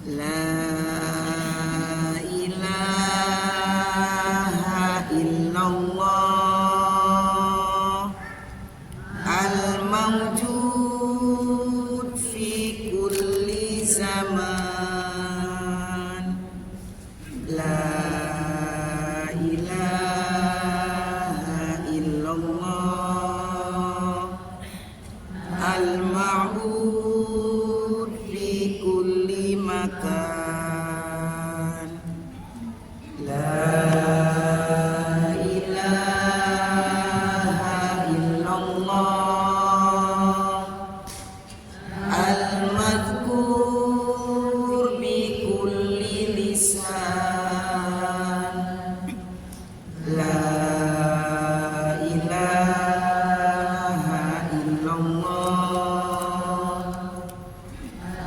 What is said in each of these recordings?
La ilaha illallah al-mawjud fi kulli zaman. La ilaha illallah al-ma'bud fi kulli makan. La ilaha illallah al-madhkur bi kulli lisan. La ilaha illallah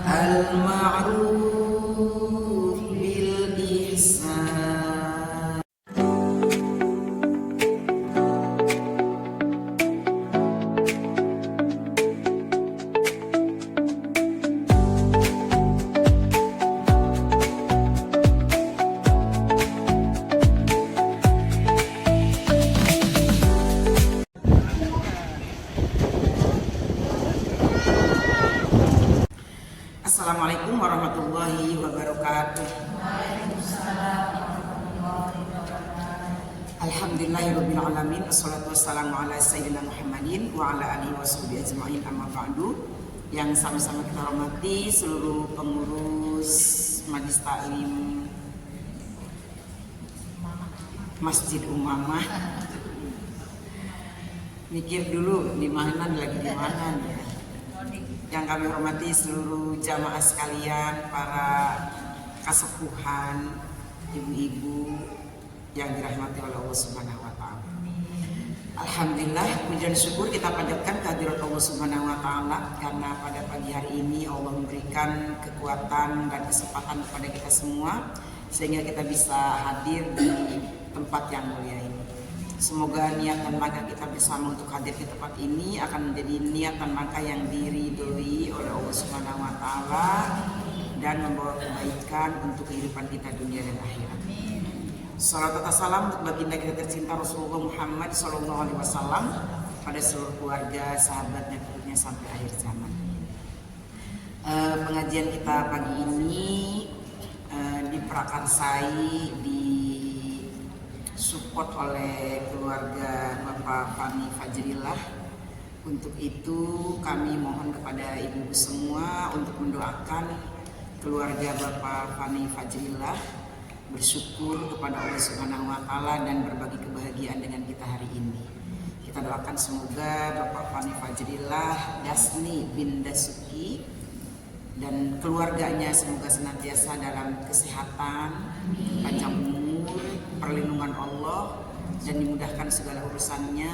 al-ma'ruf bil ihsan. Assalamualaikum warahmatullahi wabarakatuh. Alhamdulillahirabbil alamin, wassalatu wassalamu ala sayyidina Muhammadin wa ala alihi washabihi ajmain, amma ba'du. Yang sama-sama kita hormati seluruh pengurus Majelis Taklim Masjid Umamah. Mikir dulu di mana lagi di mana ya. Yang kami hormati seluruh jamaah sekalian, para kasepuhan, ibu-ibu yang dirahmati oleh Allah Subhanahu wa taala. Alhamdulillah, puji dan syukur kita panjatkan kehadirat Allah Subhanahu wa taala karena pada pagi hari ini Allah memberikan kekuatan dan kesempatan kepada kita semua sehingga kita bisa hadir di tempat yang mulia ini. Semoga niat dan langkah kita bersama untuk hadir di tempat ini akan menjadi niat dan langkah yang diridhoi oleh Allah Subhanahu wa taala dan membawa kebaikan untuk kehidupan kita dunia dan akhirat. Salam dan salam untuk baginda kita tercinta Rasulullah Muhammad SAW pada seluruh keluarga, sahabatnya, pengikutnya sampai akhir zaman. Pengajian kita pagi ini diprakarsai, support oleh keluarga Bapak Fani Fajrillah. Untuk itu kami mohon kepada ibu-ibu semua untuk mendoakan keluarga Bapak Fani Fajrillah, bersyukur kepada Allah Subhanahu wa taala dan berbagi kebahagiaan dengan kita hari ini. Kita doakan semoga Bapak Fani Fajrillah Dasni bin Dasuki dan keluarganya semoga senantiasa dalam kesehatan, panjang umur, perlindungan Allah, dan dimudahkan segala urusannya,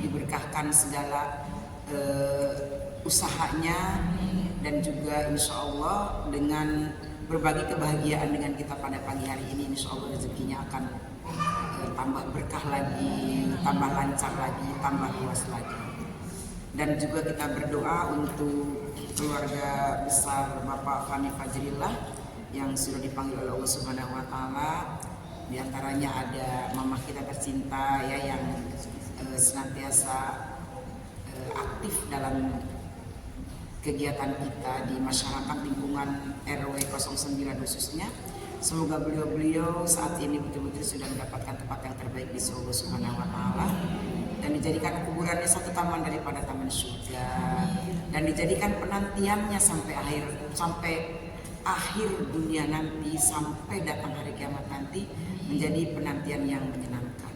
diberkahkan segala usahanya, dan juga insya Allah dengan berbagi kebahagiaan dengan kita pada pagi hari ini, insya Allah rezekinya akan tambah berkah lagi, tambah lancar lagi, tambah luas lagi. Dan juga kita berdoa untuk keluarga besar Bapak Fani Fajrillah yang sudah dipanggil oleh Allah Subhanahu wa taala. Di antaranya ada mama kita tercinta ya yang senantiasa aktif dalam kegiatan kita di masyarakat lingkungan RW 09 khususnya. Semoga beliau-beliau saat ini betul-betul sudah mendapatkan tempat yang terbaik di Allah Subhanahu wa taala dan dijadikan kuburannya satu taman daripada taman surga dan dijadikan penantiannya sampai akhir dunia nanti, sampai datang hari kiamat nanti menjadi penantian yang menyenangkan.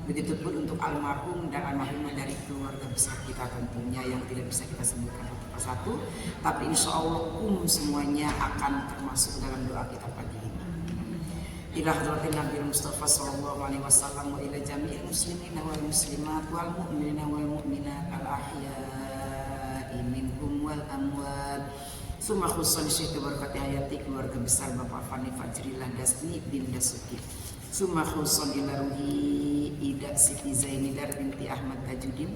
Begitupun untuk almarhum dan almarhumah dari keluarga besar kita tentunya yang tidak bisa kita sebutkan satu persatu, tapi insya Allah semuanya akan termasuk dalam doa kita pagi ini. Ila hadratin Nabi Mustafa sallallahu alaihi wasallam wa ila jami'il muslimin wal muslimat wal mu'minina wal mu'minat al ahya'i minhum wal amwat. Summa khusus Syekh Berkati Hayati, keluarga besar Bapak Fani Fajrillah Dasni bin Dasuki. Summa khusus ila ruhi Ida Siti Zainidar binti Ahmad Tajuddin,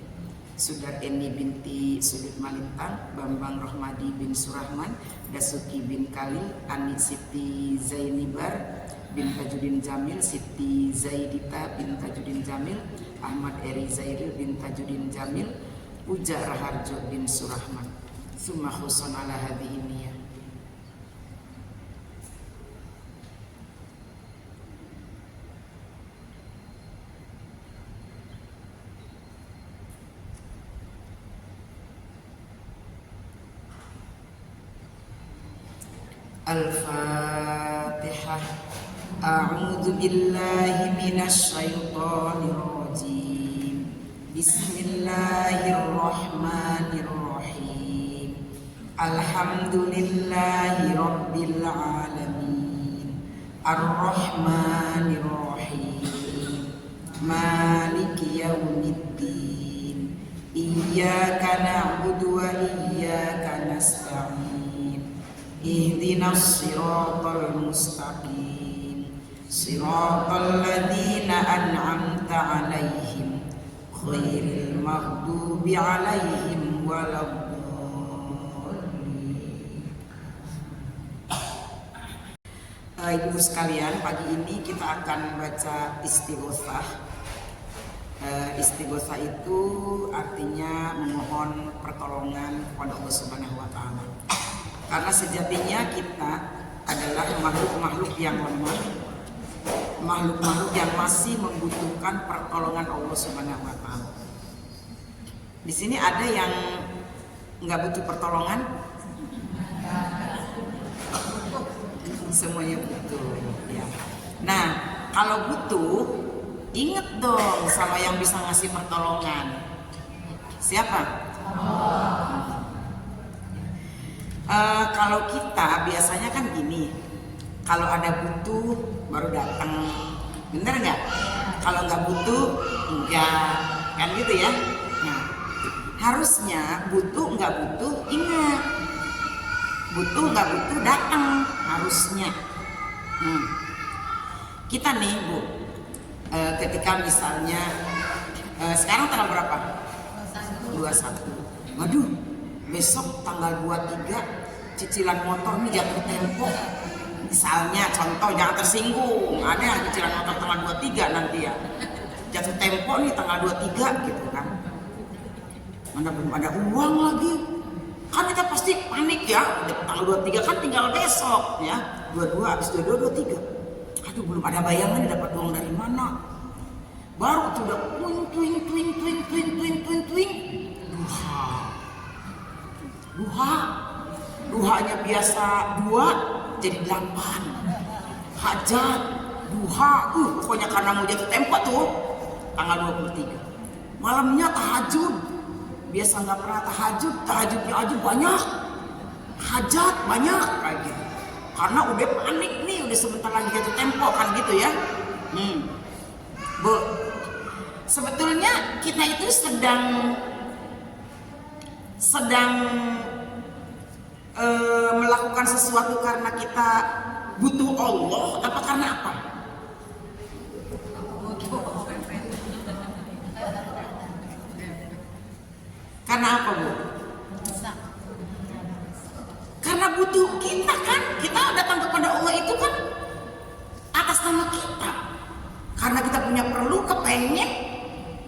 Sudar Eni binti Sudut Malintang, Bambang Rohmadi bin Surahman, Dasuki bin Khalil, Ani Siti Zainibar bin Tajudin Jamil, Siti Zaidita bin Tajudin Jamil, Ahmad Eri Zairil bin Tajudin Jamil, Puja Raharjo bin Surahman. Summa khusun ala hadhihi niyah. Al-Fatihah. A'udzu billahi minasy syaithanir rajim. Bismillahirrahmanirrahim. Alhamdulillahi rabbil alamin. Ar-Rahmanir Rahim. Maliki yaumiddin. Iyyaka na'budu wa iyyaka nasta'in. Ihdinas siratal mustaqim. Siratal ladzina an'amta 'alaihim ghairil maghdubi 'alaihim waladdallin. Ibu sekalian, pagi ini kita akan baca istighosah. Istighosah itu artinya memohon pertolongan kepada Allah Subhanahu wa taala. Karena sejatinya kita adalah makhluk-makhluk yang lemah, makhluk-makhluk yang masih membutuhkan pertolongan Allah Subhanahu wa taala. Di sini ada yang nggak butuh pertolongan? Semuanya butuh, ya. Nah, kalau butuh, ingat dong sama yang bisa ngasih pertolongan. Siapa? Kalau kita biasanya kan gini, kalau ada butuh baru datang, bener nggak? Kalau nggak butuh enggak, kan gitu ya. Nah, harusnya butuh nggak butuh ingat, butuh nggak butuh datang harusnya. Kita nih Bu, ketika misalnya sekarang tanggal berapa? 21. Waduh, besok tanggal 23 cicilan motor nih jatuh tempo. Misalnya contoh, jangan tersinggung, ada yang cicilan motor tanggal 23 nanti ya. Jatuh tempo nih tanggal 23 gitu kan. Mana belum ada uang lagi. Kan kita pasti panik ya, tanggal 23 kan tinggal besok ya. 22 habis 22 23. Aduh, belum ada bayangan dapat uang dari mana. Baru tuh udah twing. Duhanya biasa 2 jadi 8. Hajat, duha, pokoknya karena mau jatuh tempo tuh tanggal 23. Malamnya tahajud, biasa nggak pernah tahajudnya aja banyak, hajat banyak kayak gitu. Karena udah panik nih, udah sebentar lagi jatuh tempo kan gitu ya. Bu, sebetulnya kita itu sedang melakukan sesuatu karena kita butuh Allah apa karena apa? Karena apa Bu? Karena butuh kita kan, kita datang kepada Allah itu kan atas nama kita. Karena kita punya perlu, kepengen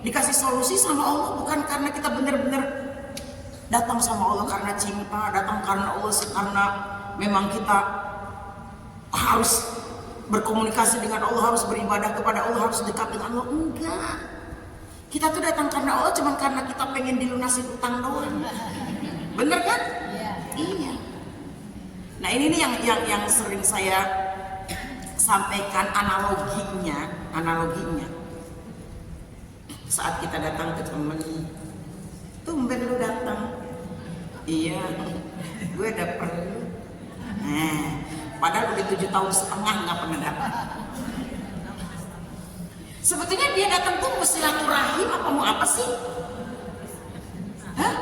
dikasih solusi sama Allah, bukan karena kita benar-benar datang sama Allah karena cinta, datang karena Allah karena memang kita harus berkomunikasi dengan Allah, harus beribadah kepada Allah, harus dekat dengan Allah. Enggak. Kita tuh datang karena Allah cuma karena kita pengen dilunasin utang doang. Bener kan? Iya. Nah ini nih yang sering saya sampaikan analoginya. Saat kita datang ke temen, tumben lu datang. Iya, gue ada perlu. Padahal udah 7 tahun setengah nggak pernah datang. Sebetulnya dia datang tuh mau silaturahim apa mau apa sih? Hah?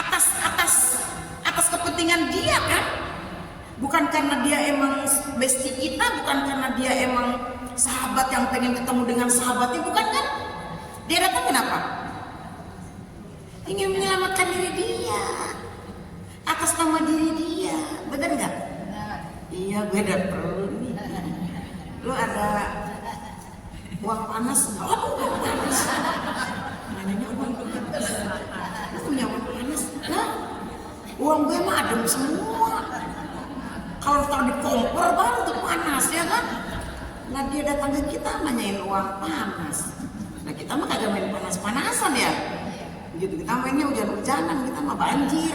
Atas kepentingan dia kan? Bukan karena dia emang bestie kita, bukan karena dia emang sahabat yang pengen ketemu dengan sahabatnya, bukan kan? Dia datang kenapa? ingin menyelamatkan diri dia atas nama diri dia, benar nggak? Iya, beda perlu nih. Lu ada uang panas nggak? Oh, uang panas. Nanya uang panas. Lu punya uang panas? Nah, uang gue mah adem semua. Kalau taruh di kompor baru tuh panas ya kan? Nah dia datang ke kita nanyain uang panas. Nah kita mah kagak main panas-panasan ya. Gitu, kita mainnya hujan-hujanan, kita mah banjir.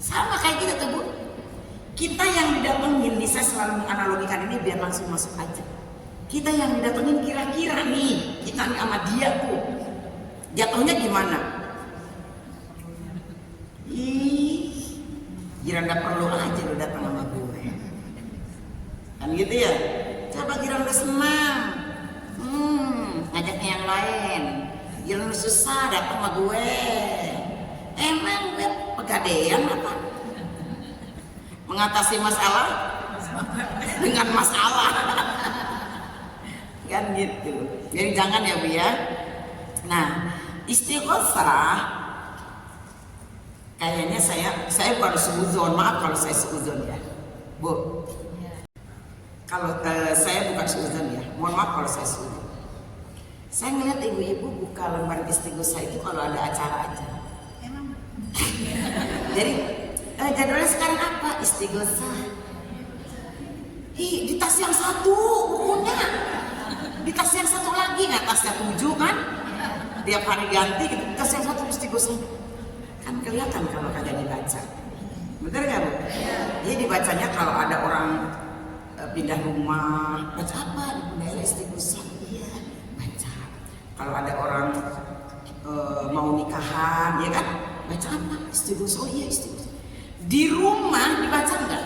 Sama kayak kita tuh Bu. Kita yang didatengin, nih saya selalu menganalogikan ini biar langsung masuk aja. Kita yang didatengin kira-kira nih, kita nih sama dia tuh jatuhnya gimana? Ih, Giran gak perlu aja lu datang sama gue. Kan gitu ya? Coba Giran udah senang, ngajaknya yang lain. Giran udah susah datang sama gue. Emang gue pegadaian apa? Mengatasi masalah dengan masalah. Kan gitu. Jadi jangan ya Bu ya. Nah, istighosah kayaknya saya bukan suudzon, maaf kalau saya suudzon ya, Bu. Kalau saya bukan suudzon ya, mohon maaf kalau saya suudzon. Saya ngeliat ibu-ibu buka lembar istighosah itu kalau ada acara aja. Jadi jadwalnya sekarang apa? Istighosah. Di tas yang satu bukunya, di tas yang satu lagi nggak tasnya 7 kan? Tiap hari ganti, gitu. Tas yang satu istighosah. Kan kelihatan kalau kagak dibaca, bener nggak Bu? Jadi dibacanya kalau ada orang pindah rumah, baca apa? Di istighosah, iya baca. Kalau ada orang mau nikahan, ya kan? Baca apa? Istighosah, oh iya istighosah. Di rumah dibaca nggak?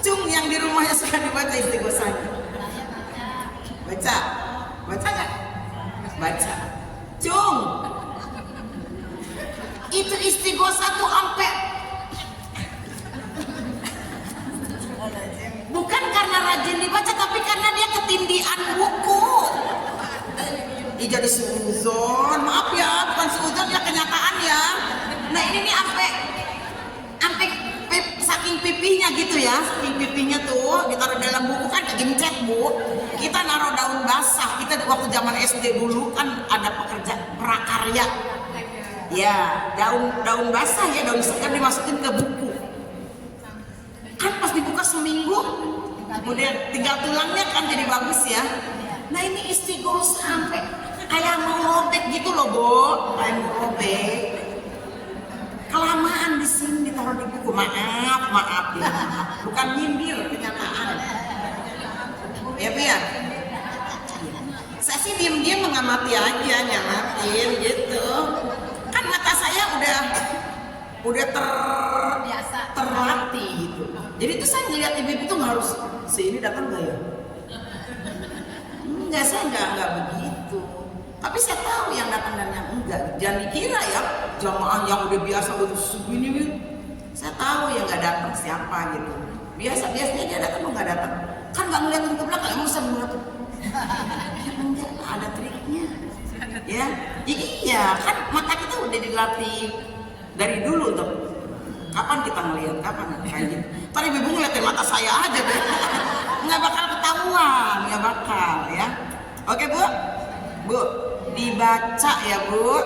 Cung yang di rumahnya suka dibaca istighosahnya. Baca, baca nggak? Baca. Cung, itu istighosah tuh ampe bukan karena rajin dibaca, tapi karena dia ketindian buku. Jadi suudzon, maaf ya, bukan suudzon ya, kenyataan ya. Nah ini nih ampe saking pipihnya gitu ya, saking pipihnya tuh ditaruh dalam buku kan kegencet Bu. Kita naruh daun basah, kita waktu zaman SD dulu kan ada pekerja prakarya. Ya, daun basah ya, daun segar dimasukin ke buku. Kan pas dibuka seminggu, kemudian tinggal tulangnya kan jadi bagus ya. Nah ini istighosah sampai kayak mau robek gitu loh Bu, kayak mau robek. Kelamaan di sini ditaruh di buku, maaf ya, bukan nyindir, kenyataan. Ya Bu ya. Saya sih diem-diem mengamati aja, nyamatin gitu. Kan mata saya udah terlatih gitu. Jadi tuh saya ngeliat ibu-ibu tuh harus ini datang gak ya? Enggak, saya enggak begitu. Tapi saya tahu yang datang dan yang enggak. Jangan dikira ya jamaah yang udah biasa udah segini gitu. Saya tahu yang nggak datang siapa gitu. Biasanya dia datang mau nggak datang. Kan nggak ngeliatin ke belakang, emang usah ngeliatin. Enggak, ada triknya. Ya, iya kan mata kita udah dilatih dari dulu tuh. Kapan kita ngeliat, kapan kayak gitu. Tadi ibu ngeliatin mata saya aja deh. Nggak bakal ketahuan, nggak bakal ya. Oke Bu, dibaca ya Bu.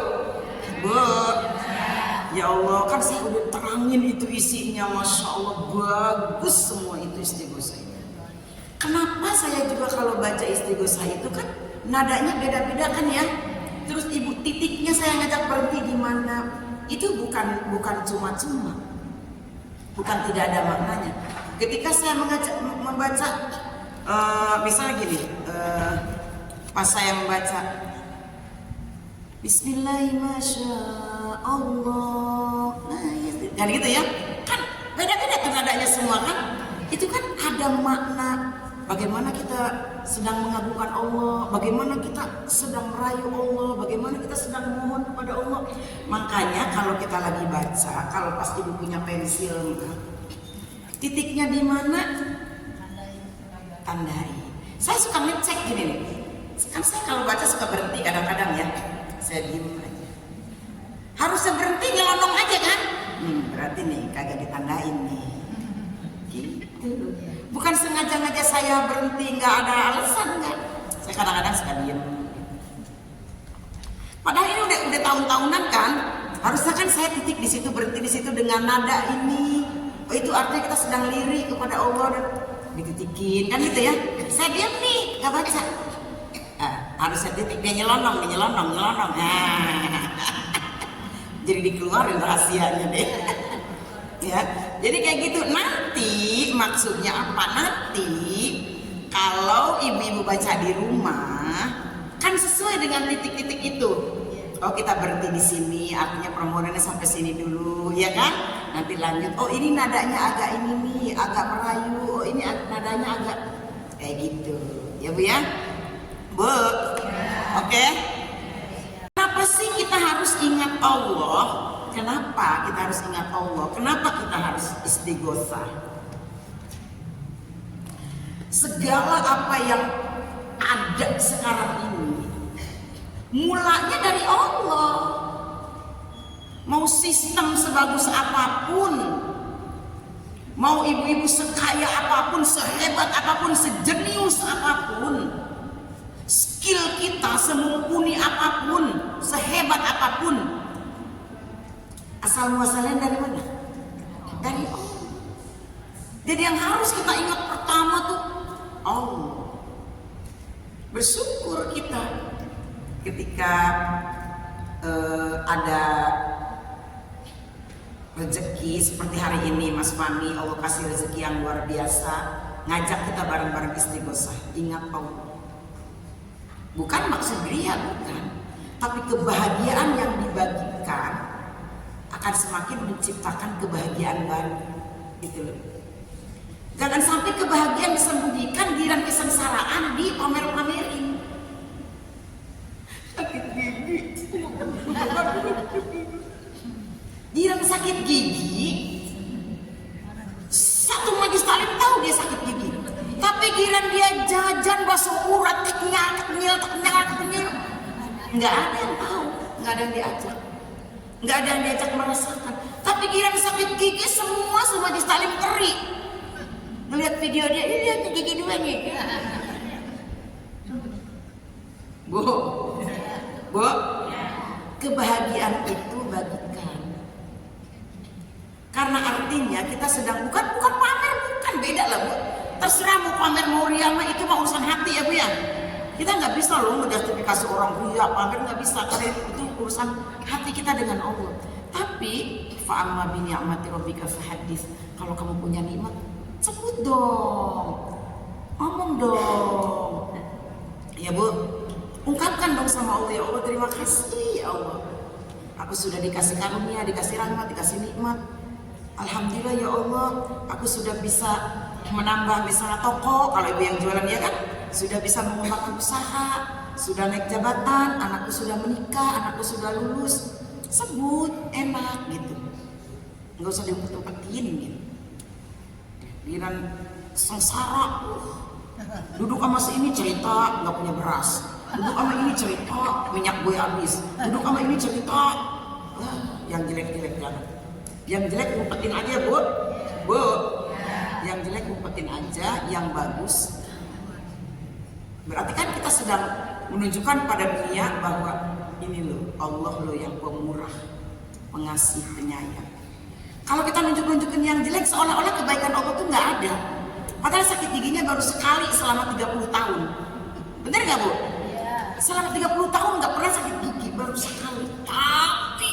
Ya Allah, kan saya udah terangin itu isinya, Masya Allah bagus semua itu istighosahnya. Kenapa saya juga kalau baca istighosah itu kan nadanya beda-beda kan ya. Terus ibu titiknya saya ngajak berhenti di mana. Itu bukan cuma-cuma. Bukan tidak ada maknanya. Ketika saya membaca misalnya gini, pas saya membaca Bismillahirrahmanirrahim. Nah, gitu ya. Kan beda-beda tuh nadanya semua kan. Itu kan ada makna bagaimana kita sedang mengagungkan Allah, bagaimana kita sedang merayu Allah, bagaimana kita sedang memohon kepada Allah. Makanya kalau kita lagi baca, kalau pas ibu punya pensil, titiknya di mana? Tandai. Saya suka ngecek gini nih. Kan saya kalau baca suka berhenti kadang-kadang ya. Saya diem aja. Harusnya berhenti nyelonong aja kan? Berarti nih kagak ditandain nih. Gitu. Bukan sengaja-ngaja saya berhenti, nggak ada alasan nggak. Saya kadang-kadang suka diem. Padahal ini udah tahun-tahunan kan. Harusnya kan saya titik di situ, berhenti di situ dengan nada ini. Oh itu artinya kita sedang lirik kepada Allah dan dititikin kan gitu ya. Saya diam nih, nggak baca. Harusnya titik dia nyelonong. Jadi dikeluarin rahasianya deh. Ya, jadi kayak gitu. Nanti maksudnya apa? Nanti kalau ibu-ibu baca di rumah kan sesuai dengan titik-titik itu. Oh kita berhenti di sini, artinya permohonannya sampai sini dulu, ya kan? Nanti lanjut. Oh ini nadanya agak ini nih, agak merayu. Oh ini nadanya agak kayak gitu, ya Bu ya, Bu. Oke. Kenapa sih kita harus ingat Allah? Kenapa kita harus ingat Allah? Kenapa kita harus istighosah? Segala apa yang ada sekarang ini mulanya dari Allah. Mau sistem sebagus apapun, mau ibu-ibu sekaya apapun, sehebat apapun, sejenius apapun, skill kita semumpuni apapun, sehebat apapun, asal muasalnya dari mana? Dari Allah. Jadi yang harus kita ingat pertama tuh Allah. Bersyukur kita ketika ada rezeki seperti hari ini Mas Fani, Allah kasih rezeki yang luar biasa, ngajak kita bareng-bareng istighosah. Ingat Allah. Bukan maksud ria, bukan. Tapi kebahagiaan yang dibagikan akan semakin menciptakan kebahagiaan baru. Gitu loh. Jangan sampai kebahagiaan disembunyikan, giran kesengsaraan dipamer-pamerin. Sakit gigi. Giran sakit gigi. Satu majlis taklim tahu dia sakit gigi. Tapi giran dia jajan basuh urat, kenyal. Nggak ada yang tahu, nggak ada yang diajak. Nggak ada yang diajak merasakan. Tapi giran sakit gigi semua majlis taklim keri. Melihat video dia, ini lihat gigi dua nih. Bu, kebahagiaan itu bagikan. Karena artinya kita sedang bukan pamer, bukan, beda lah Bu. Terserah mau pamer mau ria mah itu mah urusan hati ya Bu ya. Kita nggak bisa loh menjustifikasi orang ria pamer, nggak bisa, karena itu urusan hati kita dengan Allah. Tapi fa'amma bi ni'mati rabbika fahadits. Kalau kamu punya nikmat, sebut dong, ngomong dong, ya Bu. Ungkapkan dong sama Allah, ya Allah terima kasih ya Allah. Aku sudah dikasih karunia, dikasih rahmat, dikasih nikmat. Alhamdulillah ya Allah, aku sudah bisa menambah misalnya toko, kalau ibu yang jualan ya kan, sudah bisa mengembangkan usaha, sudah naik jabatan, anakku sudah menikah, anakku sudah lulus. Sebut, enak gitu. Nggak usah diumpet-umpetin gitu. Giliran sengsara, duduk sama si ini cerita nggak punya beras, duduk sama ini cerita minyak gue habis, duduk sama ini cerita yang jelek-jelek jangan. Yang jelek umpetin aja Bu, yang jelek umpetin aja, yang bagus. Berarti kan kita sedang menunjukkan pada dunia bahwa ini loh Allah loh yang pemurah, pengasih, penyayang. Kalau kita nunjuk-nunjukin yang jelek, seolah-olah kebaikan Allah tuh nggak ada. Padahal sakit giginya baru sekali selama 30 tahun. Bener nggak Bu? Selama 30 tahun nggak pernah sakit gigi, baru sekali. Tapi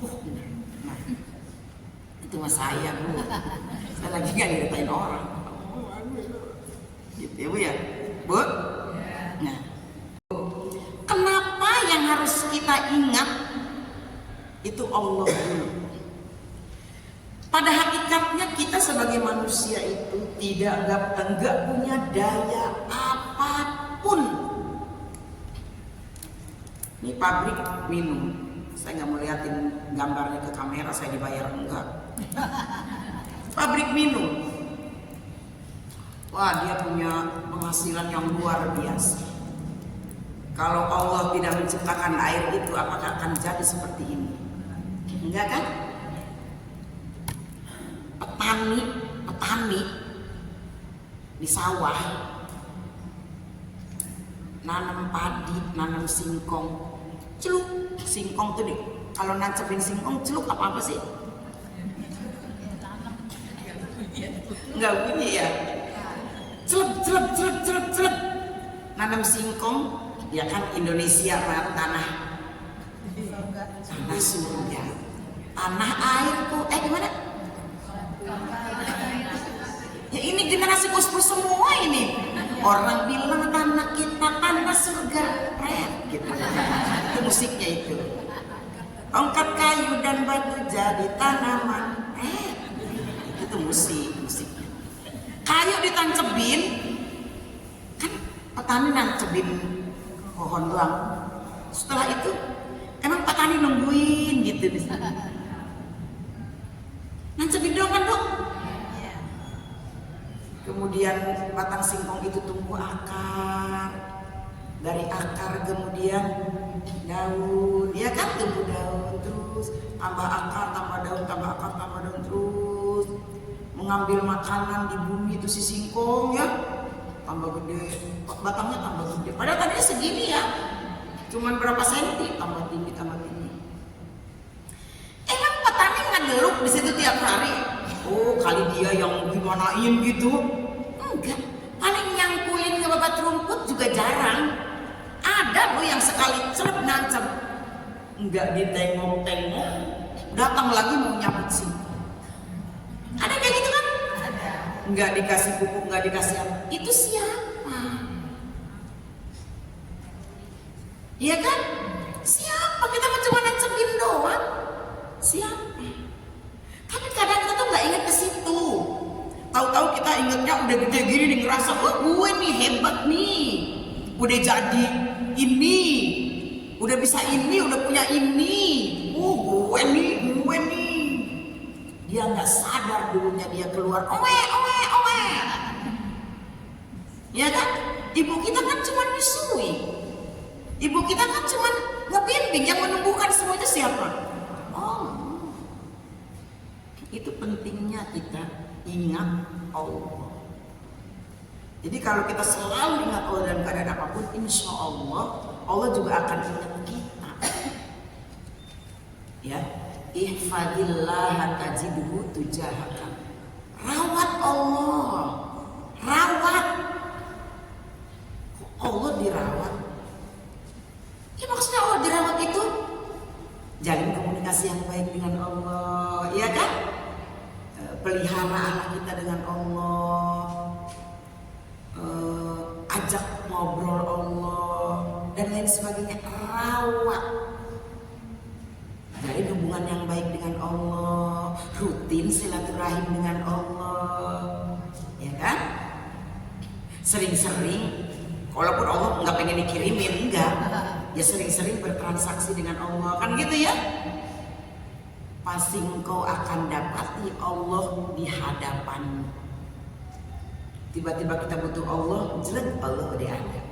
bener. Nah, itu mas saya Bu. Saya lagi nggak nyeritain orang. Gitu ya Bu ya? Bu? Nah, kenapa yang harus kita ingat itu Allah dulu? Pada hakikatnya kita sebagai manusia itu enggak punya daya apapun. Ini pabrik minum. Saya nggak mau liatin gambarnya ke kamera, saya dibayar enggak. Pabrik minum. wah dia punya penghasilan yang luar biasa. Kalau Allah tidak menciptakan air itu, apakah akan jadi seperti ini? Enggak kan? Petani di sawah nanam padi, nanam singkong, celuk singkong tuh deh. Kalau nancepin singkong celuk apa sih? Enggak bunyi ya? Celep. Nanam singkong, ya kan Indonesia tanah surga, tanah airku. Gimana? Ya ini generasi bos-bos semua ini. Orang bilang tanah kita tanah surga, gitu. Itu musiknya itu. Tongkat kayu dan batu jadi tanaman, itu musiknya. Kayu ditancebin, kan petani nancebin pohon doang. Setelah itu, emang petani nungguin gitu nih. Nancebin doang kan dok? Kemudian batang singkong itu tumbuh akar, dari akar kemudian daun, ya kan tumbuh daun terus tambah akar, tambah daun, tambah akar, tambah daun terus mengambil makanan di bumi itu si singkong ya, tambah gede, batangnya tambah gede. Padahal tadinya segini ya, cuman berapa senti, tambah tinggi, tambah tinggi. Emang petani ngedeluk di situ tiap hari? Oh kali dia yang gimanain gitu? Enggak, paling nyangkulin ke babat rumput juga jarang. Ada loh yang sekali celep nancep, enggak ditengok-tengok, datang lagi mau nyabut singkong. Ada kayak gitu kan? Ada. Enggak dikasih pupuk, enggak dikasih apa. Itu siapa? Iya kan? Siapa? Kita cuma nancepin doang. Siapa? Tapi kadang kita tuh nggak ingat ke situ. Tahu-tahu kita ingatnya udah gede gini nih, ngerasa oh gue nih hebat nih, udah jadi ini, udah bisa ini, udah punya ini. Oh gue nih. Dia nggak sadar dulunya dia keluar owe. Ya kan? Ibu kita kan cuma nyusui. Ibu kita kan cuma ngebimbing, yang menumbuhkan semua itu siapa? Oh. Itu pentingnya kita ingat Allah. Jadi kalau kita selalu ingat Allah dalam keadaan apapun, insya Allah juga akan ingat kita. Ya, ihfadillah tajidhu tujahaka. Rawat Allah, rawat. Allah dirawat. Ya maksudnya Allah dirawat itu jalin komunikasi yang baik dengan Allah, ya kan? Pelihara anak kita dengan Allah, ajak ngobrol Allah dan lain sebagainya. Rawat, jalin hubungan yang baik dengan Allah, rutin silaturahim dengan Allah, ya kan? Sering-sering, walaupun Allah nggak pengen dikirimin, enggak, ya sering-sering bertransaksi dengan Allah, kan gitu ya. Pasti engkau akan dapati Allah di hadapanmu. Tiba-tiba kita butuh Allah, jelek Allah udah ada.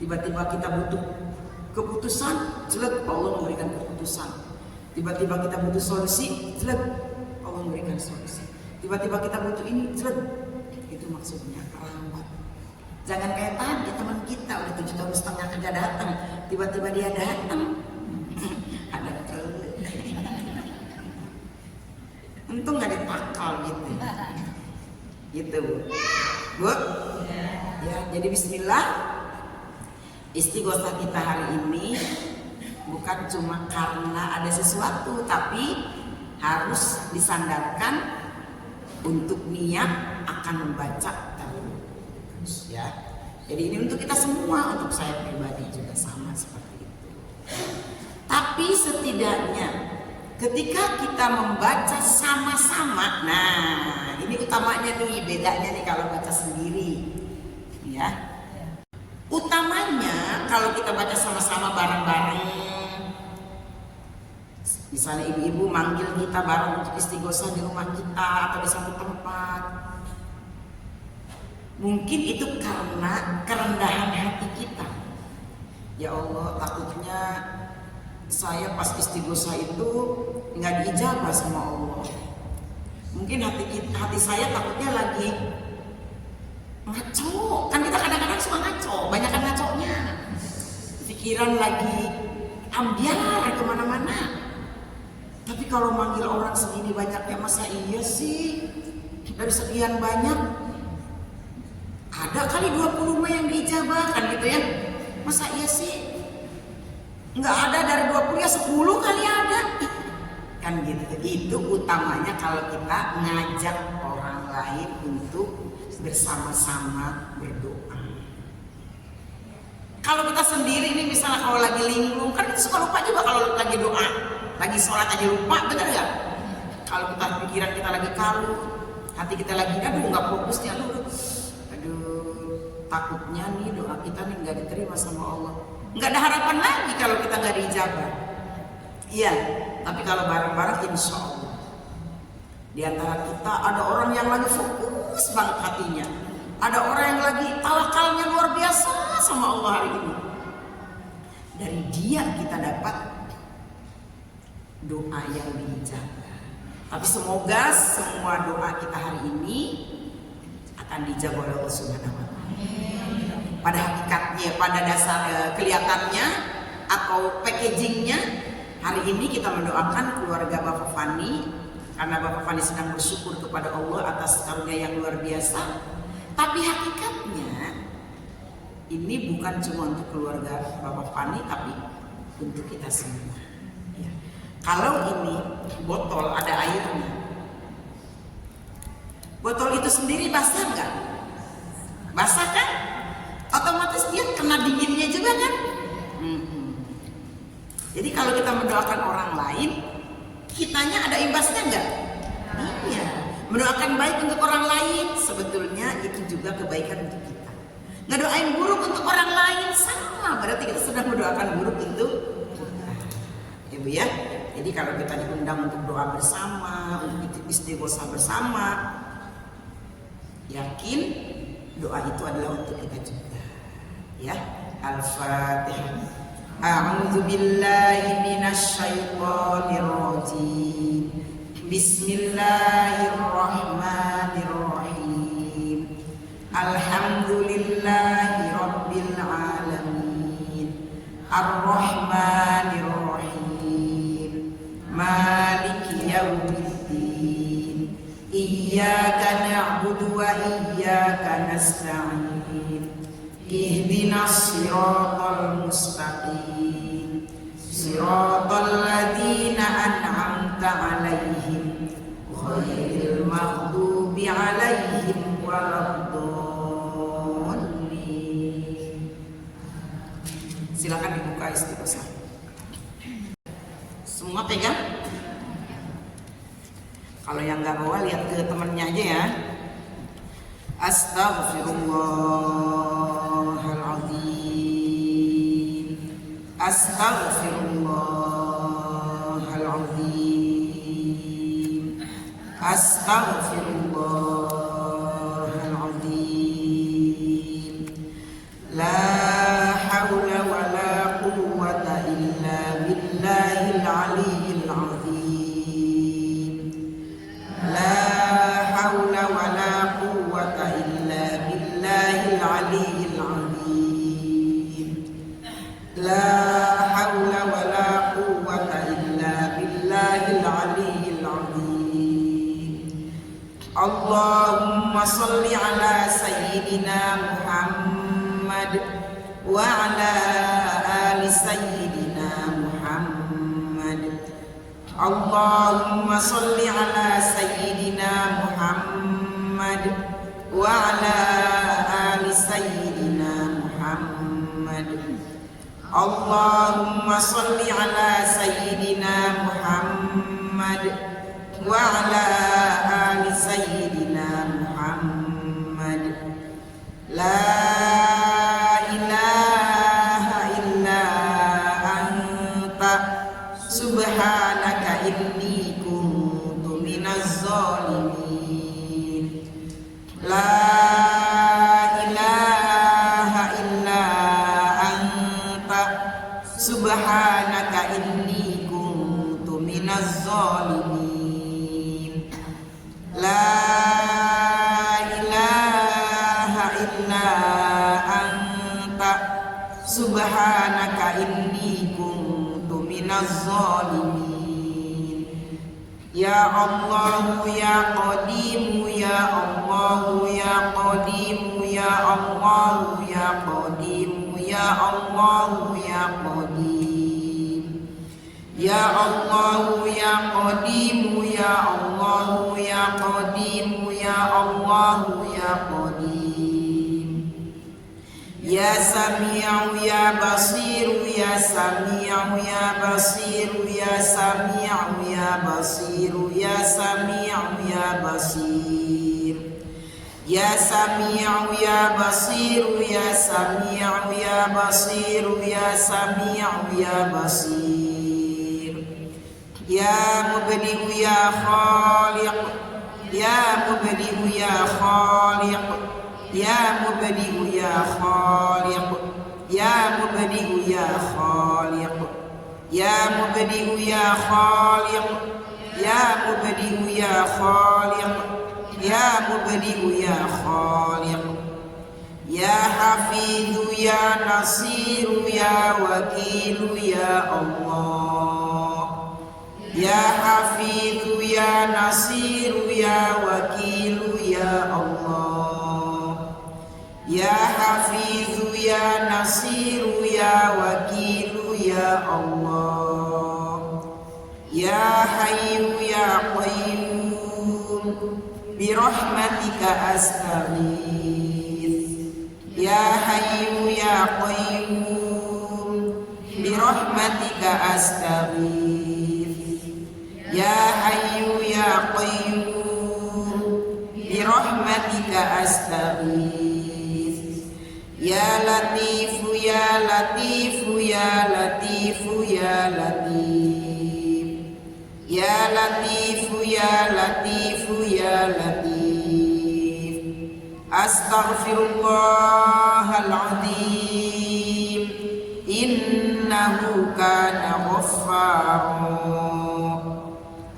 Tiba-tiba kita butuh keputusan, jelek Allah memberikan keputusan. Tiba-tiba kita butuh solusi, jelek Allah memberikan solusi. Tiba-tiba kita butuh ini, jelek. Itu maksudnya rawat. Jangan kayak tadi teman kita udah 7 tahun setengah kerja datang, tiba-tiba dia datang. Ada untung gak ditakal gitu. Gitu Bu. Ya, jadi bismillah. Istighosah kita hari ini bukan cuma karena ada sesuatu, tapi harus disandarkan untuk niat akan membaca terus ya. Jadi ini untuk kita semua, untuk saya pribadi juga sama seperti itu. Tapi setidaknya ketika kita membaca sama-sama, nah ini utamanya nih, bedanya nih kalau baca sendiri ya. Utamanya kalau kita baca sama-sama bareng-bareng, misalnya ibu-ibu manggil kita bareng untuk istighosah di rumah kita atau di satu tempat, Mungkin itu karena kerendahan hati kita. Ya Allah, takutnya saya pas istighosa itu nggak diijabah sama Allah. Mungkin hati saya takutnya lagi ngaco. Kan kita kadang-kadang suka ngaco, banyak kan ngaconya. Pikiran lagi ambiar kemana-mana. Tapi kalau manggil orang segini banyaknya, masa iya sih? Dari sekian banyak ada kali 20 mah yang diijabahkan gitu ya. Masa iya sih? Nggak ada dari 20 ya 10 kali ada. Kan gitu. Itu utamanya kalau kita ngajak orang lain untuk bersama-sama berdoa. Kalau kita sendiri ini misalnya kalau lagi linglung, kan kita suka lupa juga kalau lagi doa. Lagi sholat aja lupa, bener nggak? Kalau kita pikiran kita lagi kalut, hati kita lagi aduh nggak fokusnya, aduh takutnya nih doa kita nih nggak diterima sama Allah. Nggak ada harapan lagi kalau kita nggak diijabah. Iya, tapi kalau bareng-bareng insya Allah. Di antara kita ada orang yang lagi fokus banget hatinya, ada orang yang lagi tawakalnya luar biasa sama Allah hari ini. Dari dia kita dapat doa yang diijabah. Tapi semoga semua doa kita hari ini akan dijawab oleh Allah Subhanahu wa Ta'ala. Pada hakikatnya, pada dasar kelihatannya atau packagingnya, hari ini kita mendoakan keluarga Bapak Fani karena Bapak Fani sedang bersyukur kepada Allah atas karunia yang luar biasa. Tapi hakikatnya ini bukan cuma untuk keluarga Bapak Fani, tapi untuk kita semua. Ya. Kalau ini botol ada airnya, botol itu sendiri basah nggak? Basah kan? Otomatis dia kena dinginnya juga kan? Jadi kalau kita mendoakan orang lain, kitanya ada imbasnya nggak? Iya. Mendoakan baik untuk orang lain, sebetulnya itu juga kebaikan untuk kita. Ngedoain buruk untuk orang lain sama, berarti kita sedang mendoakan buruk untuk kita. Ibu ya. Jadi kalau kita diundang untuk doa bersama, untuk istighosa bersama, yakin doa itu adalah untuk kita juga. Ya, Al-Fatihah. A'udzu billahi minasy syaithanir rajim. Bismillahirrahmanirrahim. Alhamdulillahi rabbil alamin. Ar-Rahmanir Rahim. Maliki yaumiddin. Iyyaka na'budu wa iyyaka nasta'in. Ihdinas siratal mustaqim. Siratal ladzina an'amta 'alaihim ghairil maghdubi 'alaihim waladdallin. Silakan dibuka istighosa. Semua pegang. Kalau yang nggak bawa lihat ke temennya aja ya. Astaghfirullahaladzim. Astaghfirullahaladzim. Astaghfirullahaladzim. La hawla wa la quwwata illa billahil aliyyil azim. La hawla wa la quwwata illa billahil aliyyil azim. La hawla wa la quwwata illa billahil aliyyil azim. Allahumma salli ala sayyidina Muhammad wa ala ali sayyidina Muhammad. Allahumma salli ala sayyidina Muhammad wa ala ali sayyidina Muhammad. Allahumma salli ala sayyidina Muhammad wa ala ali sayyidina Muhammad. La ilaha illa anta subhanaka inni kuntu minaz zalimin. La minaz zalimin. La ilaha illa anta subhanaka inni kuntu minaz zalimin. Ya Allah ya Qadim ya Allah ya Qadim ya Allah ya Qadim ya Allah ya Qadim ya Allah ya Qadim ya Allah ya Qadim ya Allah ya Qadim ya Sami'u ya Basiru ya Sami'u ya Basiru ya Sami'u ya Basiru ya Sami'u ya Basir ya Sami'u ya Basiru ya Sami'u ya Basiru ya Sami'u ya Basir ya Mubdi'u ya Khaliq ya Mubdi'u ya Khaliq ya Mubdi'u ya Khaliq ya Mubdi'u ya Khaliq ya Mubdi'u ya Khaliq ya Mubdi'u ya Khaliq ya Mubdi'u ya Khaliq ya Hafidhu ya Nasiru ya Wakilu ya Allah ya Hafidhu ya Nasiru ya Wakilu ya Allah ya Hafidhu ya Nasiru ya Wakilu ya Allah ya Hayyu ya Qayyum birahmatika astaghith ya Hayyu ya Qayyum birahmatika astaghith ya Hayyu ya Qayyum birahmatika astaghith ya Latifu ya Latifu ya Latifu ya Latif ya Latifu ya Latifu ya Latif astaghfirullahal azim innahu kana ghaffara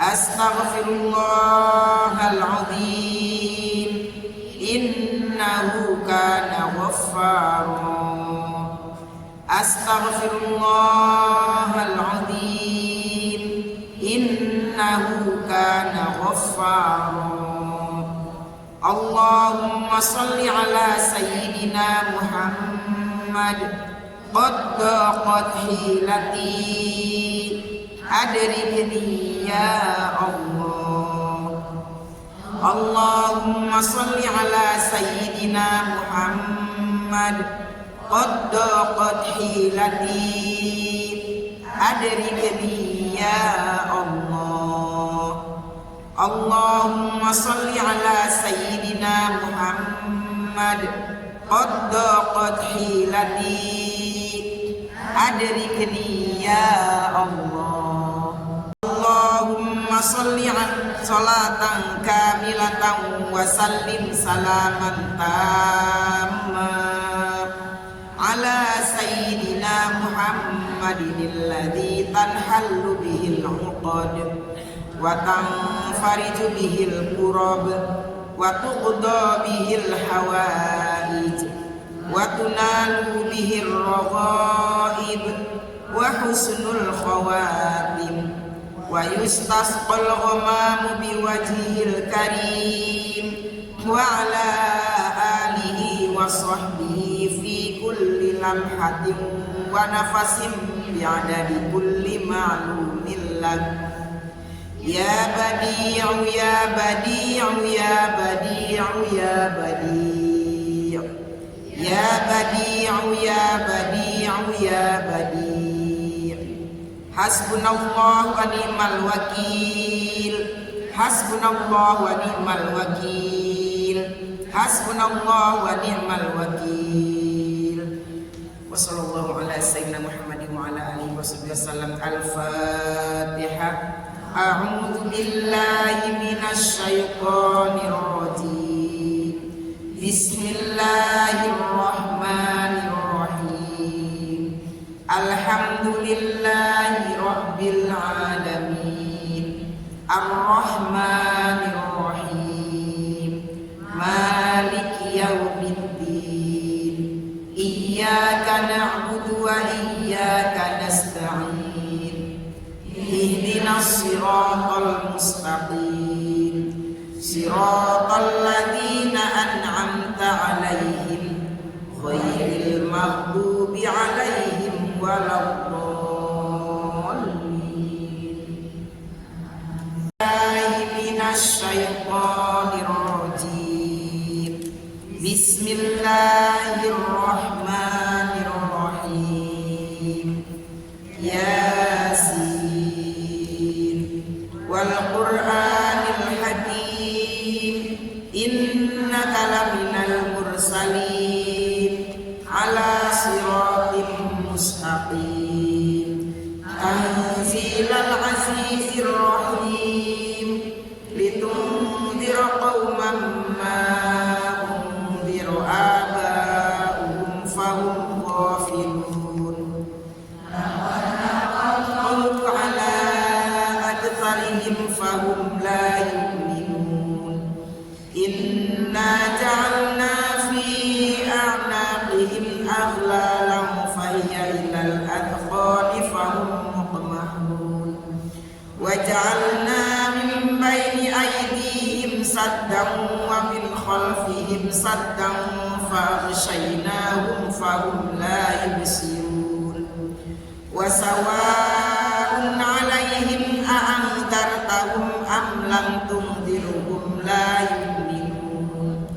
astaghfirullahal azim innahu kana ghaffara astaghfirullahal azim innahu kana ghaffara Allahumma salli ala sayyidina Muhammad qad daqat hilati adrikni ya Allah Allahumma salli ala sayyidina Muhammad qad daqat hilati adrikni ya Allah Allahumma salli ala sayyidina Muhammad qad daqat hilati adrikni ya Allah Allahumma salli ala salatan kamilatan wa sallim salaman tamma ala sayyidina Muhammadin alladhi tanhallu bihil uqad wa tanfariju bihil kurab wa tuqda bihil hawaij wa tunalu bihil raghaib wa husnul khawatim wa yustasqal ghamamu biwajhil karim wa ala alihi wa sahbihi fi kulli lamhatin wa nafasin bi'adadi kulli ma'lumin lak ya badi'u ya badi'u ya badi'u ya badi'u ya badi'u ya badi'u ya badi'u hasbunallahu wa ni'mal wakil hasbunallahu wa ni'mal wakil hasbunallahu wa ni'mal wakil wa sallallahu ala sayyidina Muhammadin wa ala alihi wa sahbihi wasallam al-fatihah a'udzu billahi minasy syaithanir rajim bismillahirrahmanirrahim alhamdulillahi rabbil alamin Ar-Rahmanir Rahim, Maliki Yaumiddin, Iyyaka na'budu wa iyyaka nasta'in, Ihdinas siratal mustaqim, Siratal ladzina an'amta 'alaihim ghairil maghdubi 'alaihim waladdallin. Minasyaitonir rajim. Bismillahirrahmanirrahim. Yasin wal Qur'anil hakim, innaka laminal mursalin ala siratim mustaqim, tanzilal azizir rahim, litundira qauman ma unziru aba'uhum fahum ghafilun, qawlu ala adfarihim fahum la yu'minun, inna ja'alna fi a'naqihim aghlalan fahiya ilal adkhani fahum muqmahun, wa ja'alna min baini aydihim saddan wa min khalfihim saddan faghshaynahum fahum la yubsirun, wa sawa'un 'alaihim a'anzartahum am lam tunzirhum la yu'minun,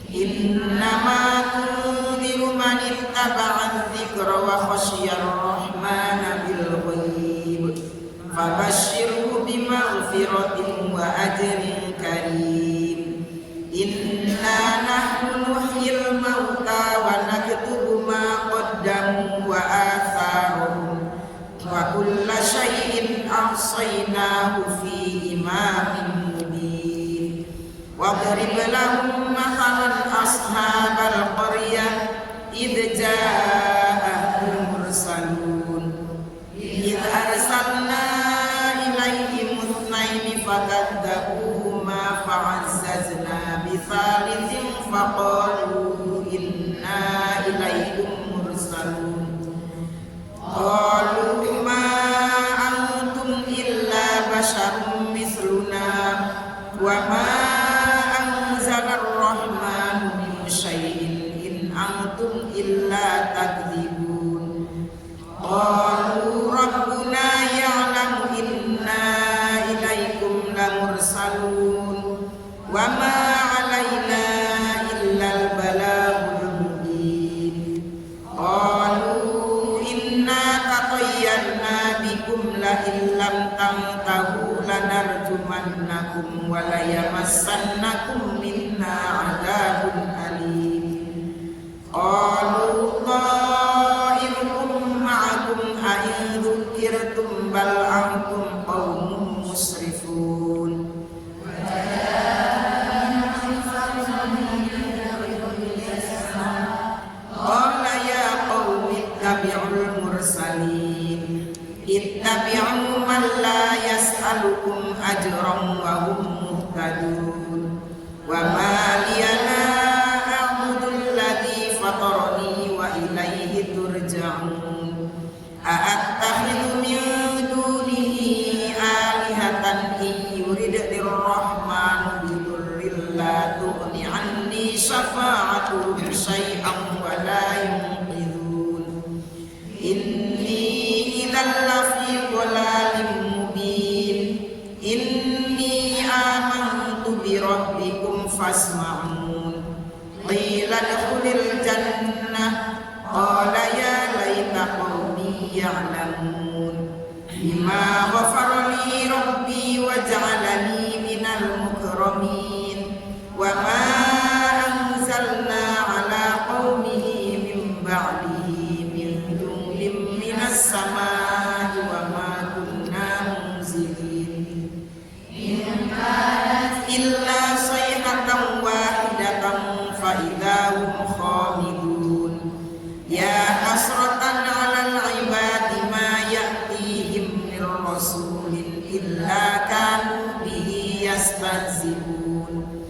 innama tunziru man ittaba'a dzikra wa khashiyar rahmana bil ghaib, fabashshirhu bimaghfiratin wa ajrin karim. Inna nahnu nuhyil mauta wa naktubu ma qaddamu wa atharuhum wa kulla shay'in ahsaynahu fi imamin mubin. Wadrib lahum mathalan ashabal qaryah idh ja'ahum mursalun, idh arsalna ilaihim itsnaini fakadzabuhuma fa'azzazna bitsalitsin faqalu inna ilaikum mursalun, qalu ma antum illa basharun misluna wa ma anzalar rahmanu min syai'in in antum illa takdzibun, qalu rabbuna ya'lamu inna ilaikum lamursalun wa ma 'alaina illal balaghul mubin, qalu inna tatayyarna bikum la illam tantahu lanarjumannakum wa la yamassannakum minna 'adzabun alim, qalu ta'irukum ma'akum a in dzukirtum bal antum qaumun musrifun. Qala ya qaumi ittabi'ul mursalin, ittabi'u man la yas'alukum ajran wa hum muhtadun, wa ma liya la a'budu alladhi fatarani wa ilayhi turja'un, a'attakhidhu min dunihi alihatan in yuridnir rahmanu bidurrin la tughni anni syafa'atuhum syai'an wa la yunqidhun, inni idzal lafi dhalalin mubin, inni amantu bi rabbikum fasma'un, qila adkhulil jannah, qala ya laita qaumi ya'lamun, bima ghafara li rabbi wa ja'alani minal mukramin, wa ma anzalna ala qaumihi min ba'dihi min jundim minas samai wa ma kunna munzilin, illa sayhatan wahidatan fa idza hum يستهزئون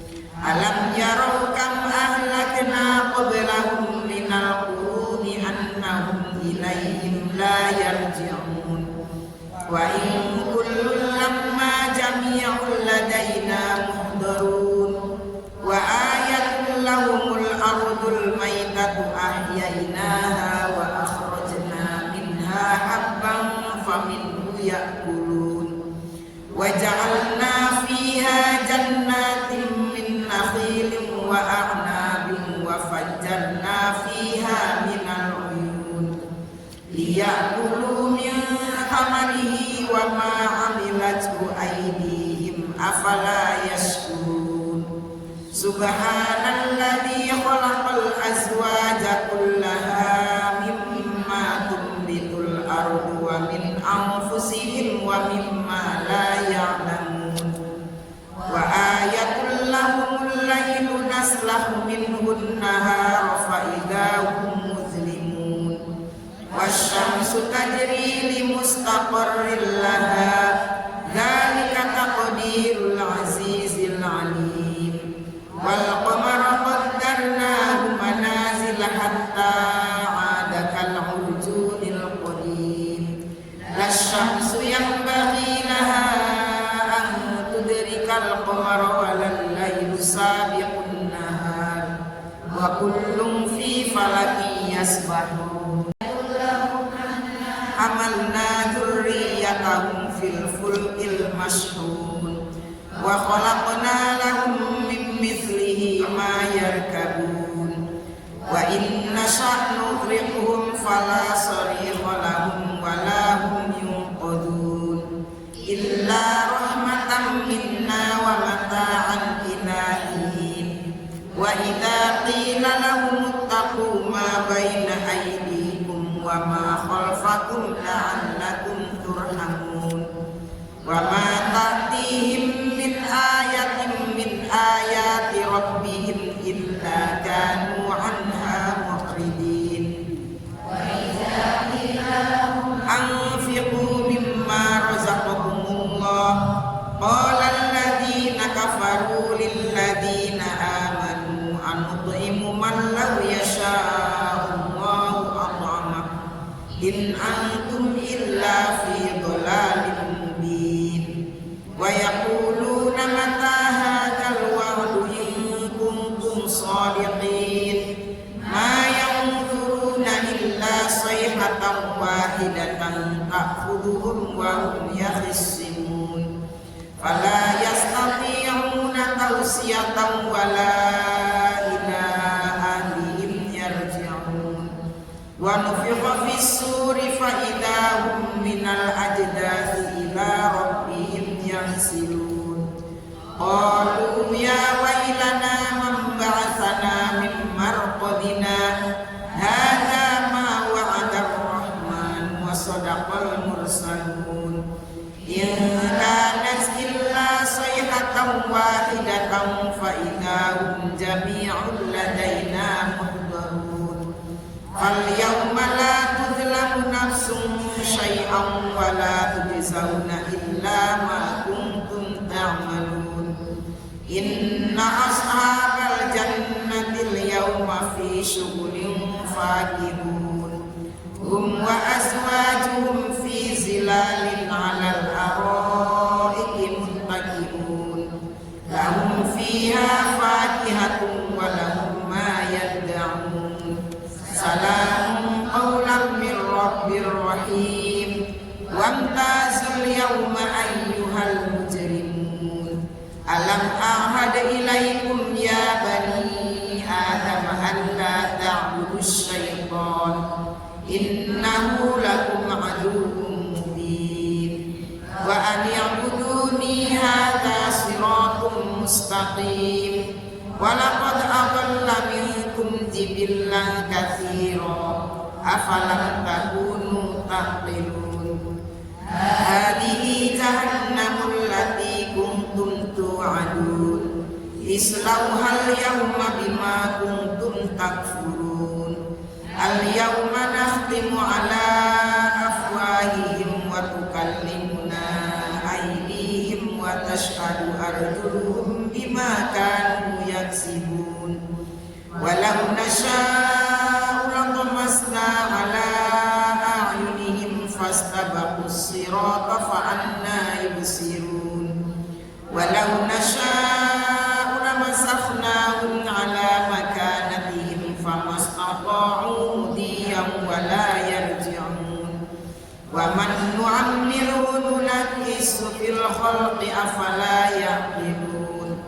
ألم يروا كم أهلكنا قبلهم من القرون أنهم إليهم لا يرجعون وإن كل لما جميع لدينا محضرون وآية لهم الأرض الميتة أحييناها وأخرجنا منها حبا فمنه يأكلون وجعلنا فيها جنات من نخيل وأعناب وفجرنا فيها من العيون ليأكلوا من ثمره وما عملته أيديهم أفلا يشكرون سبحان الذي خلق الأزواج كلها مما تنبت الأرض ومن أنفسهم ومما لا يعلمون وآية لهم الليل نسلخ منه النهار فإذا هم مظلمون والشمس تجري لمستقر لها ذلك تقدير العزيز العليم والقمر قدرناه منازل حتى عاد كالعرجون القديم لا الشمس ينبغي لها أن تدرك القمر ولا الليل سابق النهار وكل في فلك يسبحون حملنا ذريتهم في الفلك المشحون وخلقنا لهم من مثله ما يركبون وإن نشأ نغرقهم فلا صريخ لهم ولا هم ينقذون إلا رحمة منا ومتاعا إلى حين وإذا قيل لهم اتقوا ما بين أيديكم وما خلفكم لعلكم ترحمون وما تأتيهم من آية من آيات ربهم إلا كانوا عنها معرضين وإذا قيل لهم أنفقوا مما رزقكم الله قال الذين كفروا للذين آمنوا أنطعم من لو يشاء الله أطعمه إن أنتم إلا في ضلال مبين ويقولون متى هذا الوعد إن كنتم صادقين ما ينظرون إلا صيحة واحدة تأخذهم وهم يخصمون فلا يستطيعون توصية ولا إلى أهلهم يرجعون ونفخ في الصور فإذا هم من الأجداث إلى ربهم ينسلون قالوا يا ويلنا من بعثنا من مرقدنا هذا ما وعد الرحمن وصدق المرسلون إن كانت إلا صيحة واحدة فإذا هم جميع لدينا محضرون فاليوم لا تظلم نفس شيئا ولا تجزون إلا ما كنتم تعملون إن أصحاب الجنة اليوم في شغل فاكهون هم وأزواجهم في ظلال على الأرائك متكئون لهم فيها فاكهة ولهم ما يدعون سلام قولا من رب رحيم وامتازوا اليوم أيها المجرمون ألم أعهد إليكم يا بني آدم ألا تعبدوا الشيطان إنه لكم عدو مبين وأن اعبدوني هذا صراط مستقيم ولقد أضل منكم جبلا كثيرا أفلم تكونوا تعقلون هذه جهنم التي كنتم توعدون اصلوها اليوم بما كنتم تكفرون اليوم نختم على أفواههم وتكلمنا أيديهم tashhadu arjuluhum bima kanu yaksibun. Walau nasha'u latamasna ala a'yunihim fastabaqus sirata fa anna yubsirun. Walau nasha'u lamasakhnaahum ala makanatihim famastata'u mudiyan wa la yarji'un. Wa man nu'ammirhu nunakkishu fil khalqi afala ya'qilun.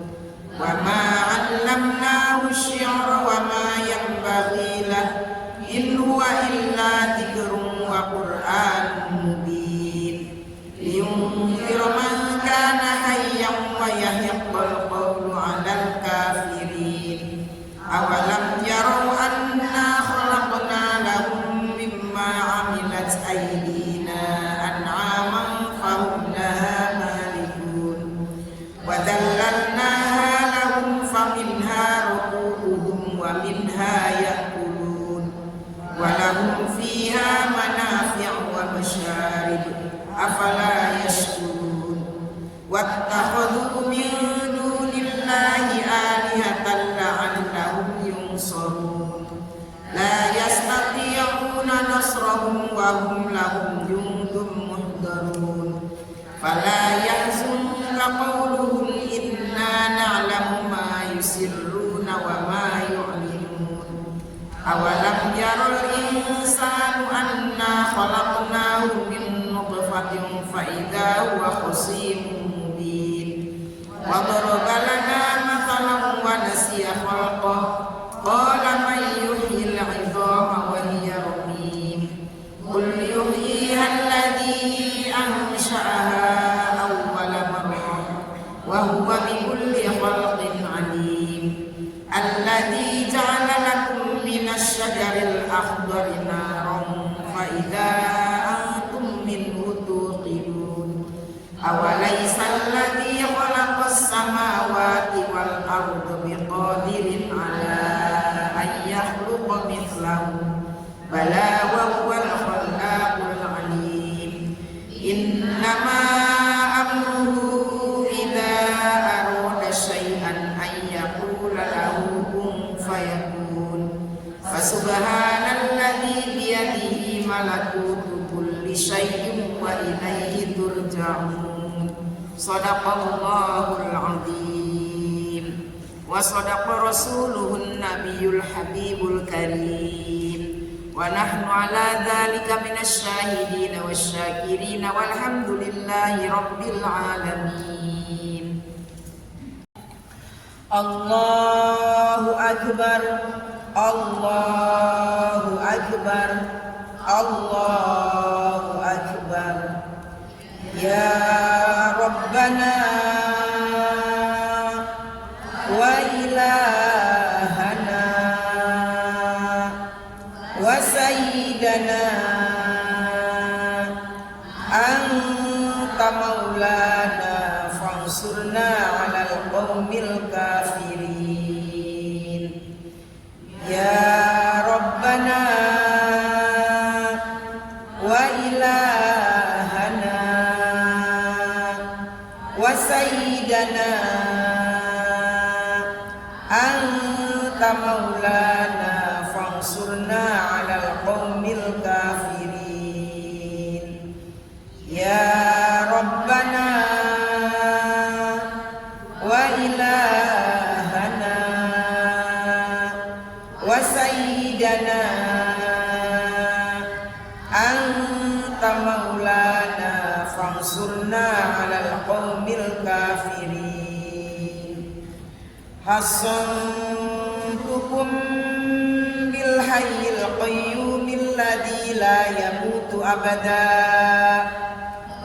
Wa ma 'allamnahu asy-syi'ra wa ma yanbaghi lahu in huwa illa dzikrun wa qur'anun mubin. Liyunzira man kana hayyan wa yahiqqal qawlu 'alal kafirin. Awalam yarau anna khalaqna lahum mimma 'amilat aydina an'aman fahum laha malikun. Wa dhallalnaha lahum faminha rukubuhum wa minha ya'kulun. Wa lahum fiha manafi'u wa masharib afala yashkurun. Wattakhadhu min dunillahi alihatan la'allahum yunsarun. La yastati'una nasrahum wa hum lahum jundun muhdarun. Fala yahzunka qawluhum inna na'lamu ma yusirruna wa ma yu'linun. Awalam yaral insanu anna khalaqnahu min nutfatin fa idza huwa khasimun mubin. Wa daraba lana mathalan wa nasiya khalqah qala man yuhyil 'idhama wa hiya ramim. Qul yuhyiha alladhi ansha'aha awwala marrah wa huwa bikulli khalqin 'alim. Alladhi ja'ala lakum minasy syajaril akhdari naran fa idza antum minhu tuqidun. Awalaysa alladhi khalaqas samawati wal arda biqadirin 'ala an yakhluqa mithlahum bala wa huwal khallaqul 'alim. Innama amruhu idza arada syai'an an yaqula lahu kun fayakun. Fasubhanalladzi biyadihi malakutu kulli syai'in wa ilaihi turja'un. Shadaqallahul 'azim wa shadaqa rasuluhun nabiyyul habibul karim. Wa nahnu ala dzalika minasy syahidin wasyakirin walhamdulillahi rabbil alamin. Allahu akbar, Allahu akbar, Allahu akbar. Ya Rabbana wa ilahana wa sayyidana anta maulana fansurna 'alal qaumil kafirin. Ya Rabbana wa ilahana wa sayyidana anta maulana fansurna 'alal qaumil kafirin. Ya Rabbana wa ilahana wa sayyidana anta maulana fansurna 'alal qaumil kafirin. Hasantukum bil hayyil qayyumil ladzi la yamutu abada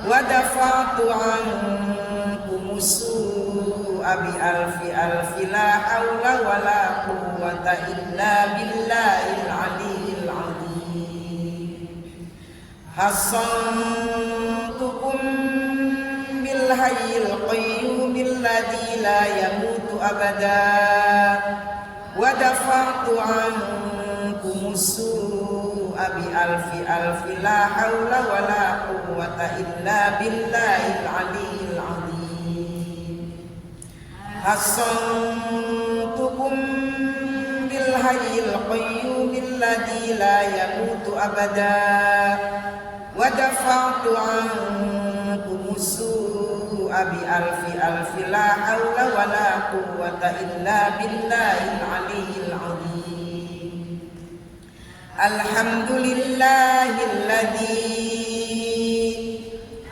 wa dafa'tu ankum su'a bi alfi la haula wa la quwwata illa billahil aliyyil azim. Hasantukum bil hayyil qayyumil ladzi la yamutu abada wa dafa'tu ankum su'a bi alfi la haula wa la quwwata illa billahil aliyyil azim. Asantukum bil hayyil qayyumil ladzi la yamutu abada wa dafa'tu ankumus su'a bi alfi la haula wa la quwwata illa billahil aliyyil azim. Alhamdulillahilladzi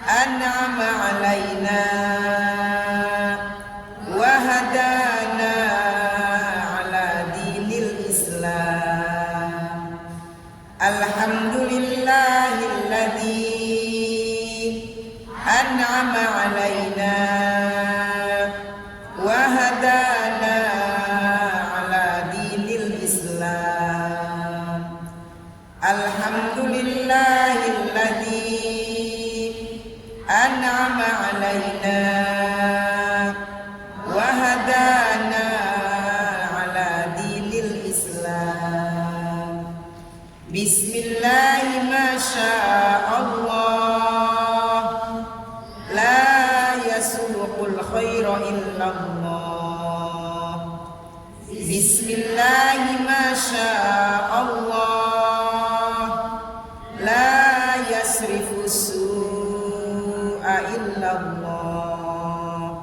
an'ama 'alaina wa hadana 'ala dinil Islam. Alhamdulillahilladzi an'ama 'alaina wa hadana 'ala dinil Islam. Alhamdulillahilladzi an'ama 'alaina wa hadana 'ala dinil Islam. Bismillah ma sya'allah la yasluqul khaira illallah. Bismillah ma sya'allah la yasrifus su'a illallah.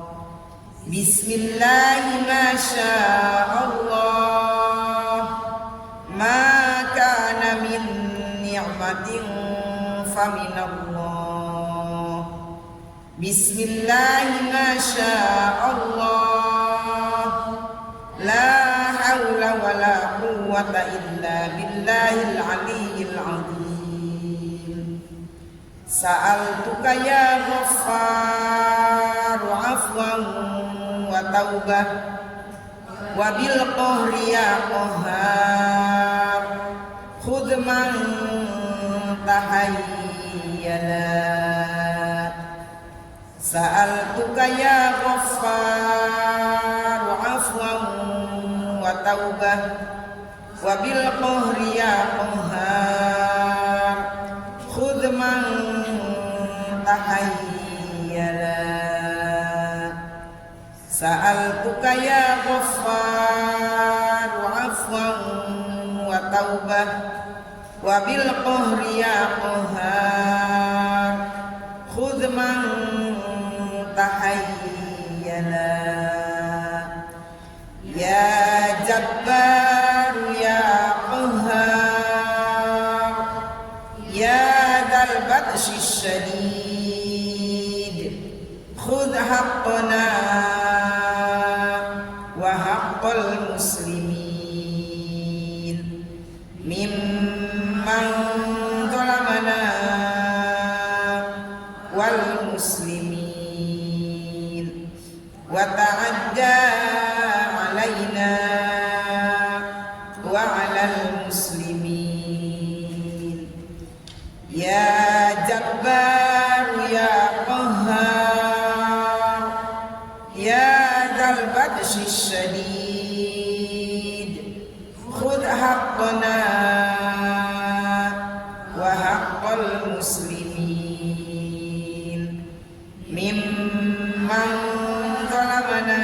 Bismillah ma sya'allah ma kana min ni'matin faminallah. Bismillah ma sya'allah la hawla wa la quwwata illa billahil aliyyil azim. Sa'altuka ya Ghaffar afwan wa taubah wa bil qahri ya qahhar khudh man tahayyala. Sa'altuka ya Ghaffar afwan wa taubah wa bil qahri ya qahhar khudh man tahayyala. Sa'altuka ya Ghaffar afwan wa taubah wa bil qahri ya qahhar khudh man tahayyala. Ya Jabbar ya Qahhar ya Dzal Batshi Syadid khudh haqqana wa haqqal muslimin mimman zalamana wal muslimin wa ta'adda alaina wa alal muslimin. Ya Jabbar ya Qahhar ya Dzal Batshi Syadid khudh haqqana wa haqqal muslimin mimman zalamana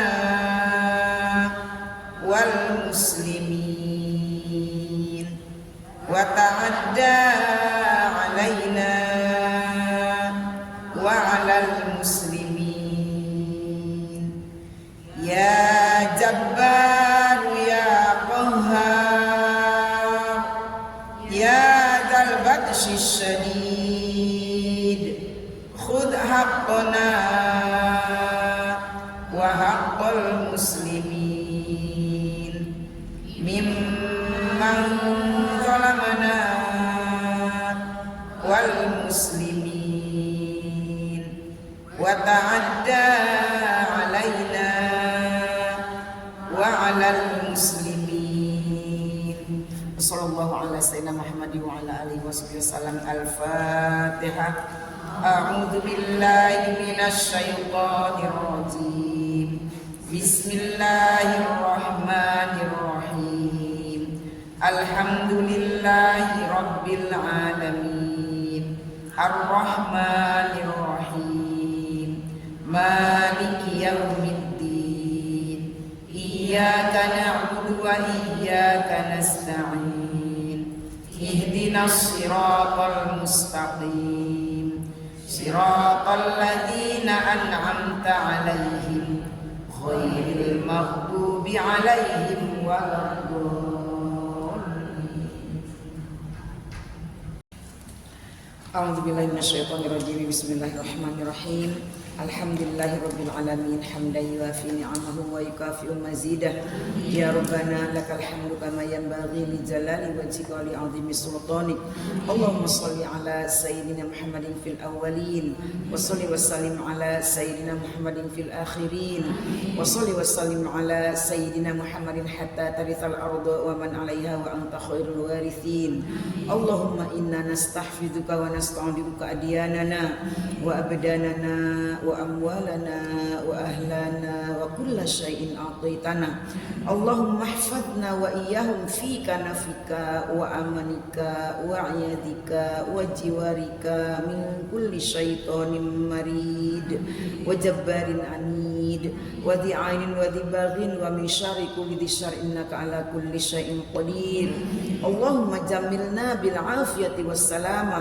wal muslimin wa ta'adda alaina wa alal muslimin. Ya Jabbar ya Qahhar ya Dzal Batshi Syadid khudh haqqana wa haqqal muslimin mimman zalamana wal muslimin wa ta'adda alaina wa alal muslimin. Sallallahu ala sayyidina Muhammad wa ala alihi wasallam. Al-Fatihah. A'udzu billahi minasy syaithanir rajim. Bismillahirrahmanirrahim. Alhamdulillahi rabbil alamin. Ar-Rahmanir Rahim. Maliki yaumiddin. وإياك نستعين اهدنا الصراط المستقيم صراط الذين أنعمت عليهم غير المغضوب عليهم ولا الضالين. أعوذ بالله من الشيطان الرجيم. بسم الله الرحمن الرحيم. الحمد لله رب العالمين حمدا يوافي نعمه ويكافئ مزيده. يا ربنا لك الحمد كما ينبغي لجلال وجهك ولعظيم سلطانك. اللهم صل على سيدنا محمد في الأولين وصل وسلم على سيدنا محمد في الآخرين وصل وسلم على سيدنا محمد حتى ترث الأرض ومن عليها وأنت خير الوارثين. اللهم إنا نستحفظك ونستعوذك أدياننا وأبداننا وأموالنا وأهلنا وكل شيء أعطيتنا. اللهم احفظنا وإياهم فيك نفك وأمنك وعيادك وجوارك من كل شيطان مريد وجبار عنيد وذي عين وذي باغ ومن شر كل ذي شر إنك على كل شيء قدير. اللهم جملنا بالعافية والسلامة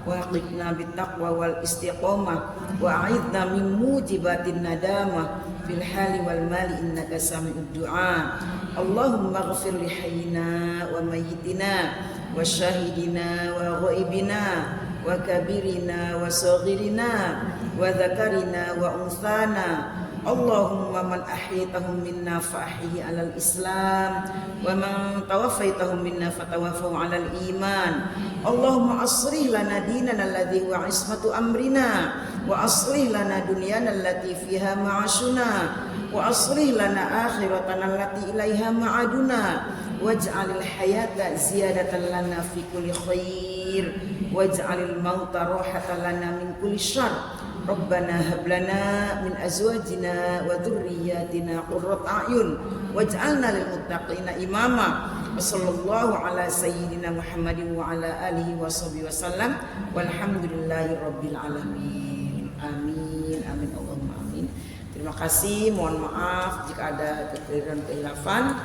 وأقنا بالتقوى والاستقامة وأعذنا من موجبات الندامة في الحال والمال إنك سميع الدعاء. اللهم اغفر لحينا وميتنا وشاهدنا وغائبنا وكبيرنا وصغيرنا وذكرنا وأنثانا. اللهم من أحييتهم منا فأحيه على الإسلام ومن توفيتهم منا فتوفوا على الإيمان. اللهم أصلح لنا ديننا الذي هو عصمة أمرنا وأصلح لنا دنيانا التي فيها معاشنا وأصلح لنا آخرتنا التي إليها معادنا واجعل الحياة زيادة لنا في كل خير واجعل الموت راحة لنا من كل شر. ربنا هب لنا من أزواجنا وذرياتنا قرة أعين واجعلنا للمتقين إماما. وصلى الله على سيدنا محمد وعلى آله وصحبه وسلم والحمد لله رب العالمين. Amin, amin, Allahumma amin. Terima kasih, mohon maaf jika ada kekeliruan kekhilafan.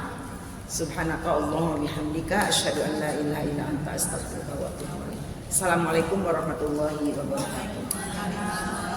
Subhanaka Allahumma bihamdika asyhadu an la ilaha illa anta astaghfiruka wa atubu ilaik. Assalamualaikum warahmatullahi wabarakatuh.